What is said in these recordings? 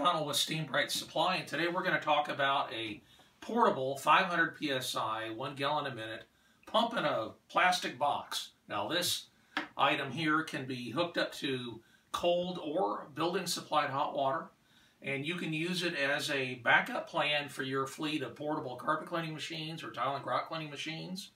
Donald with SteamBrite Supply, and today we're going to talk about a portable 500 psi, 1 gallon a minute pump in a plastic box. Now this item here can be hooked up to cold or building supplied hot water, and you can use it as a backup plan for your fleet of portable carpet cleaning machines or tile and grout cleaning machines.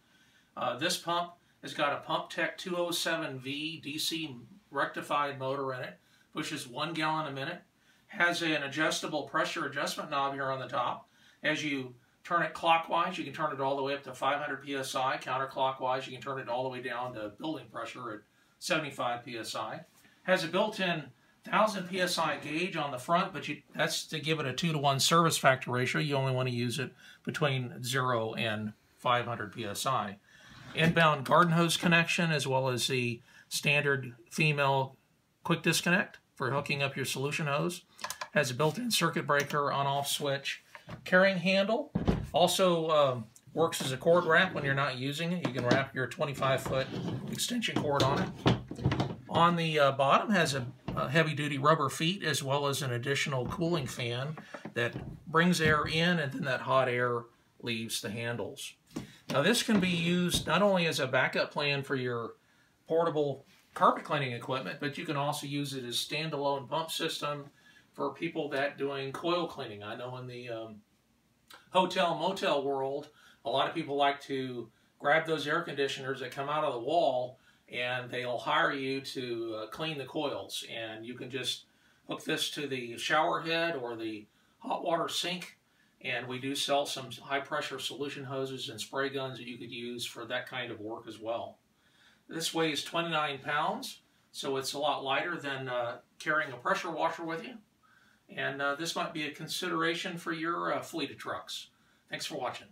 This pump has got a Pump Tech 207V DC rectified motor in it, which is 1 gallon a minute. Has an adjustable pressure adjustment knob here on the top. As you turn it clockwise, you can turn it all the way up to 500 psi. Counterclockwise, you can turn it all the way down to building pressure at 75 psi. Has a built-in 1000 psi gauge on the front, but that's to give it a 2-to-1 service factor ratio. You only want to use it between 0 and 500 psi. Inbound garden hose connection, as well as the standard female quick disconnect for hooking up your solution hose. Has a built-in circuit breaker on-off switch. Carrying handle. Also works as a cord wrap when you're not using it. You can wrap your 25-foot extension cord on it. On the bottom has a heavy-duty rubber feet, as well as an additional cooling fan that brings air in, and then that hot air leaves the handles. Now this can be used not only as a backup plan for your portable carpet cleaning equipment, but you can also use it as standalone pump system for people that doing coil cleaning. I know in the hotel motel world, a lot of people like to grab those air conditioners that come out of the wall, and they'll hire you to clean the coils. And you can just hook this to the shower head or the hot water sink, and we do sell some high pressure solution hoses and spray guns that you could use for that kind of work as well. This weighs 29 pounds, so it's a lot lighter than carrying a pressure washer with you. And this might be a consideration for your fleet of trucks. Thanks for watching.